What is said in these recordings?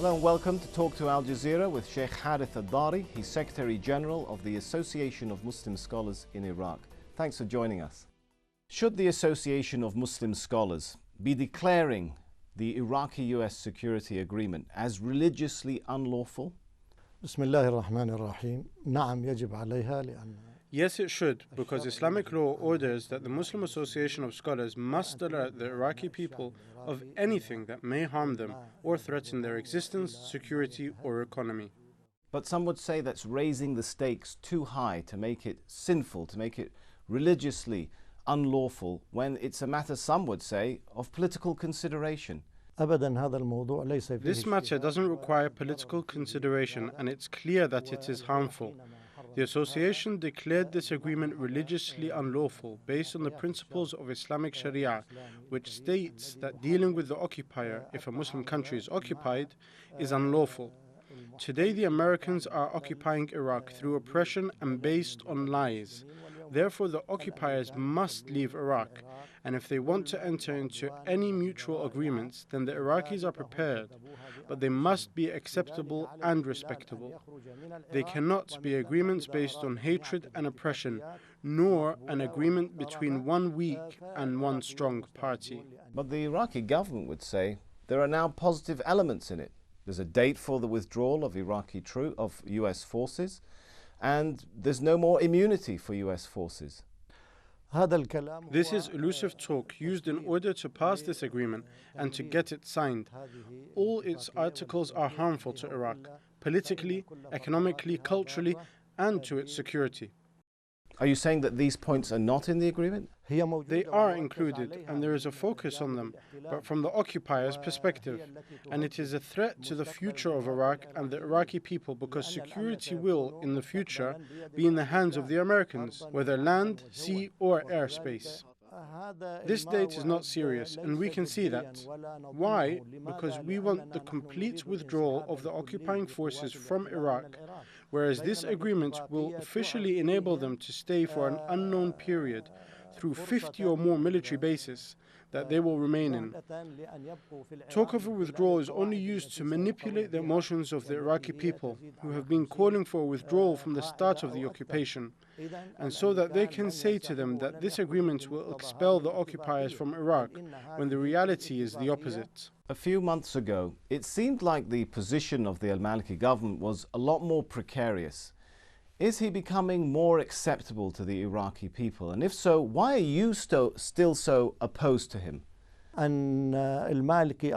Hello and welcome to Talk to Al Jazeera with Sheikh Harith al Dhari. He's Secretary General of the Association of Muslim Scholars in Iraq. Thanks for joining us. Should the Association of Muslim Scholars be declaring the Iraqi-US security agreement as religiously unlawful? Yes, it should, because Islamic law orders that the Muslim Association of Scholars must alert the Iraqi people of anything that may harm them or threaten their existence, security, or economy. But some would say that's raising the stakes too high to make it sinful, to make it religiously unlawful, when it's a matter, some would say, of political consideration. This matter doesn't require political consideration, and it's clear that it is harmful. The association declared this agreement religiously unlawful based on the principles of Islamic Sharia, which states that dealing with the occupier, if a Muslim country is occupied, is unlawful. Today the Americans are occupying Iraq through oppression and based on lies. Therefore the occupiers must leave Iraq, and if they want to enter into any mutual agreements, then the Iraqis are prepared, but they must be acceptable and respectable. They cannot be agreements based on hatred and oppression, nor an agreement between one weak and one strong party. But the Iraqi government would say there are now positive elements in it. There's a date for the withdrawal of US forces, and there's no more immunity for US forces. This is elusive talk used in order to pass this agreement and to get it signed. All its articles are harmful to Iraq, politically, economically, culturally, and to its security. Are you saying that these points are not in the agreement? They are included, and there is a focus on them, but from the occupier's perspective. And it is a threat to the future of Iraq and the Iraqi people, because security will, in the future, be in the hands of the Americans, whether land, sea, or airspace. This date is not serious, and we can see that. Why? Because we want the complete withdrawal of the occupying forces from Iraq, whereas this agreement will officially enable them to stay for an unknown period through 50 or more military bases that they will remain in. Talk of a withdrawal is only used to manipulate the emotions of the Iraqi people, who have been calling for a withdrawal from the start of the occupation, and so that they can say to them that this agreement will expel the occupiers from Iraq, when the reality is the opposite. A few months ago, it seemed like the position of the Maliki government was a lot more precarious. Is he becoming more acceptable to the Iraqi people? And if so, why are you still so opposed to him? Al-Maliki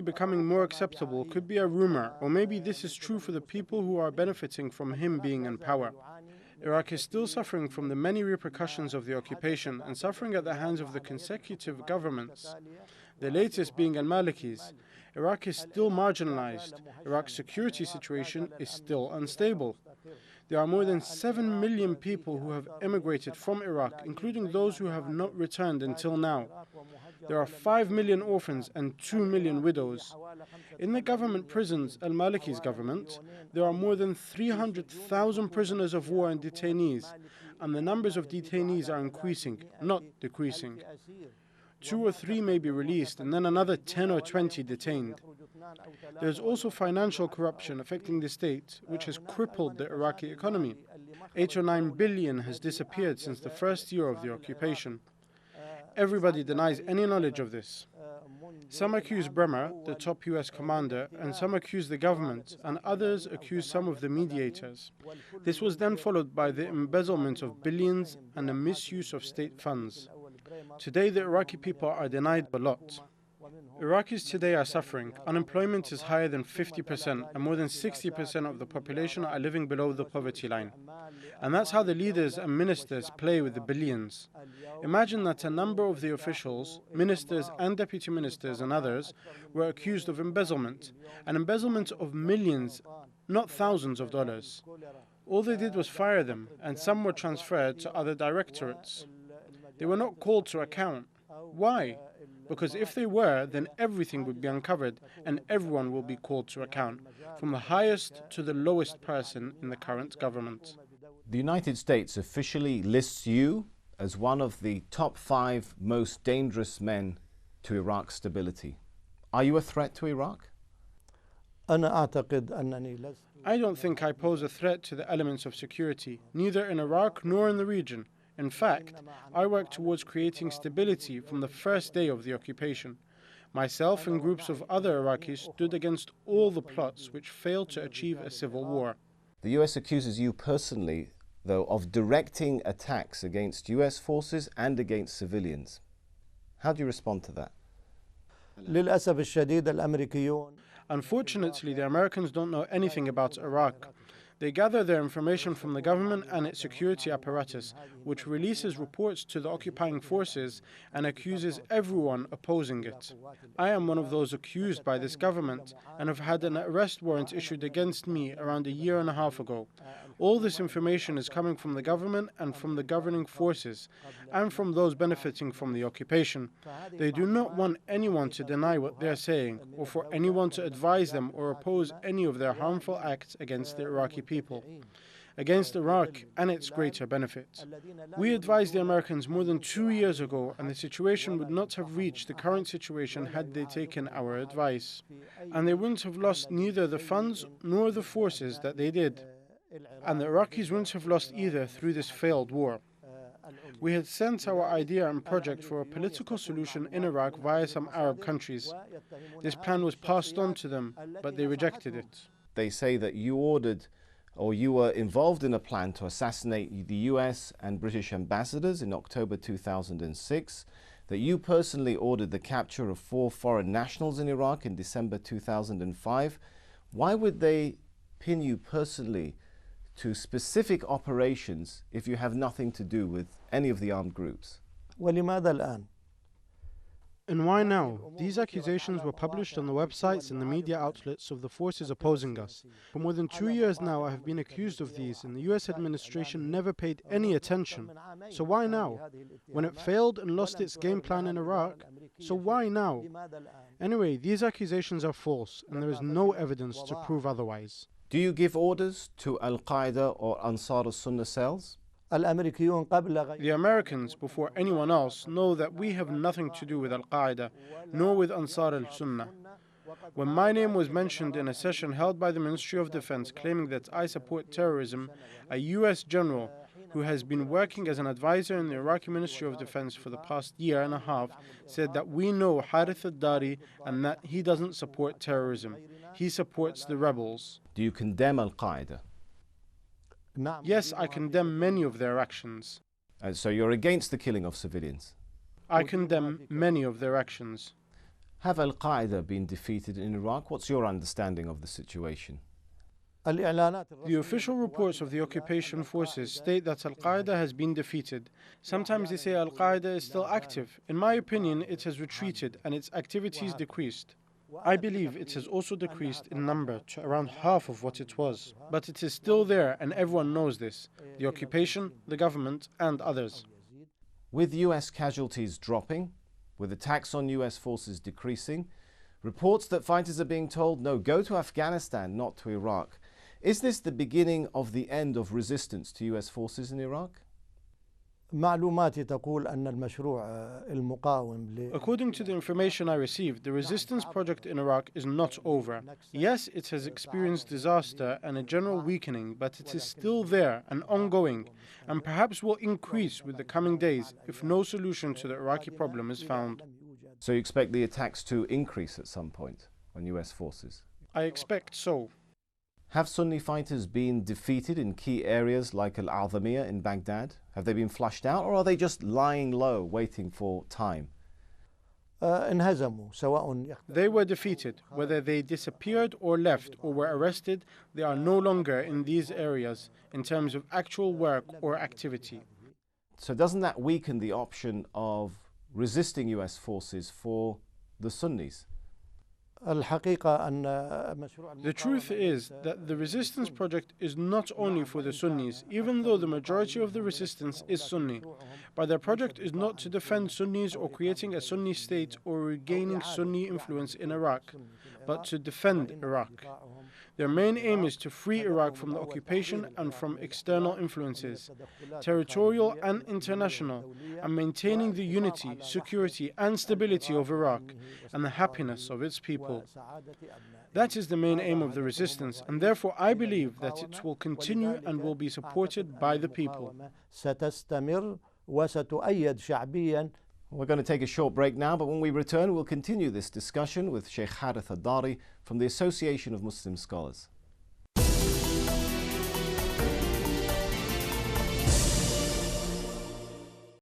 becoming more acceptable could be a rumor, or maybe this is true for the people who are benefiting from him being in power. Iraq is still suffering from the many repercussions of the occupation and suffering at the hands of the consecutive governments, the latest being Al-Maliki's. Iraq is still marginalized. Iraq's security situation is still unstable. There are more than 7 million people who have emigrated from Iraq, including those who have not returned until now. There are 5 million orphans and 2 million widows. In the government prisons, Al-Maliki's government, there are more than 300,000 prisoners of war and detainees, and the numbers of detainees are increasing, not decreasing. 2 or 3 may be released, and then another 10 or 20 detained. There is also financial corruption affecting the state, which has crippled the Iraqi economy. 8 or 9 billion has disappeared since the first year of the occupation. Everybody denies any knowledge of this. Some accuse Bremer, the top US commander, and some accuse the government, and others accuse some of the mediators. This was then followed by the embezzlement of billions and the misuse of state funds. Today the Iraqi people are denied a lot. Iraqis today are suffering. Unemployment is higher than 50%, and more than 60% of the population are living below the poverty line. And that's how the leaders and ministers play with the billions. Imagine that a number of the officials, ministers and deputy ministers and others, were accused of embezzlement, an embezzlement of millions, not thousands of dollars. All they did was fire them, and some were transferred to other directorates. They were not called to account. Why? Because if they were, then everything would be uncovered and everyone will be called to account, from the highest to the lowest person in the current government. The United States officially lists you as one of the top 5 most dangerous men to Iraq's stability. Are you a threat to Iraq? I don't think I pose a threat to the elements of security, neither in Iraq nor in the region. In fact, I work towards creating stability from the first day of the occupation. Myself and groups of other Iraqis stood against all the plots which failed to achieve a civil war. The US accuses you personally, though, of directing attacks against US forces and against civilians. How do you respond to that? Unfortunately, the Americans don't know anything about Iraq. They gather their information from the government and its security apparatus, which releases reports to the occupying forces and accuses everyone opposing it. I am one of those accused by this government and have had an arrest warrant issued against me around a year and a half ago. All this information is coming from the government and from the governing forces and from those benefiting from the occupation. They do not want anyone to deny what they are saying or for anyone to advise them or oppose any of their harmful acts against the Iraqi people, against Iraq and its greater benefit. We advised the Americans more than 2 years ago, and the situation would not have reached the current situation had they taken our advice. And they wouldn't have lost neither the funds nor the forces that they did. And the Iraqis wouldn't have lost either through this failed war. We had sent our idea and project for a political solution in Iraq via some Arab countries. This plan was passed on to them, but they rejected it. They say that you ordered or you were involved in a plan to assassinate the US and British ambassadors in October 2006, that you personally ordered the capture of 4 foreign nationals in Iraq in December 2005. Why would they pin you personally to specific operations if you have nothing to do with any of the armed groups? And why now? These accusations were published on the websites and the media outlets of the forces opposing us. For more than 2 years now, I have been accused of these, and the US administration never paid any attention. So why now? When it failed and lost its game plan in Iraq, so why now? Anyway, these accusations are false, and there is no evidence to prove otherwise. Do you give orders to Al-Qaeda or Ansar al-Sunnah cells? The Americans, before anyone else, know that we have nothing to do with Al-Qaeda, nor with Ansar al-Sunnah. When my name was mentioned in a session held by the Ministry of Defense claiming that I support terrorism, a US general who has been working as an advisor in the Iraqi Ministry of Defense for the past year and a half said that we know Harith al Dhari and that he doesn't support terrorism. He supports the rebels. Do you condemn Al-Qaeda? Yes, I condemn many of their actions. So you're against the killing of civilians? I condemn many of their actions. Have Al-Qaeda been defeated in Iraq? What's your understanding of the situation? The official reports of the occupation forces state that Al-Qaeda has been defeated. Sometimes they say Al-Qaeda is still active. In my opinion, it has retreated and its activities decreased. I believe it has also decreased in number to around half of what it was. But it is still there and everyone knows this. The occupation, the government and others. With US casualties dropping, with attacks on US forces decreasing, reports that fighters are being told, no, go to Afghanistan, not to Iraq. Is this the beginning of the end of resistance to US forces in Iraq? According to the information I received, the resistance project in Iraq is not over. Yes, it has experienced disaster and a general weakening, but it is still there and ongoing, and perhaps will increase with the coming days if no solution to the Iraqi problem is found. So you expect the attacks to increase at some point on US forces? I expect so. Have Sunni fighters been defeated in key areas like Al-Azamiyah in Baghdad? Have they been flushed out, or are they just lying low, waiting for time? They were defeated. Whether they disappeared or left or were arrested, they are no longer in these areas in terms of actual work or activity. So doesn't that weaken the option of resisting US forces for the Sunnis? The truth is that the resistance project is not only for the Sunnis, even though the majority of the resistance is Sunni. But their project is not to defend Sunnis or creating a Sunni state or regaining Sunni influence in Iraq, but to defend Iraq. Their main aim is to free Iraq from the occupation and from external influences, territorial and international, and maintaining the unity, security, and stability of Iraq and the happiness of its people. That is the main aim of the resistance, and therefore I believe that it will continue and will be supported by the people. We're going to take a short break now, but when we return, we'll continue this discussion with Sheikh Harith al Dhari from the Association of Muslim Scholars.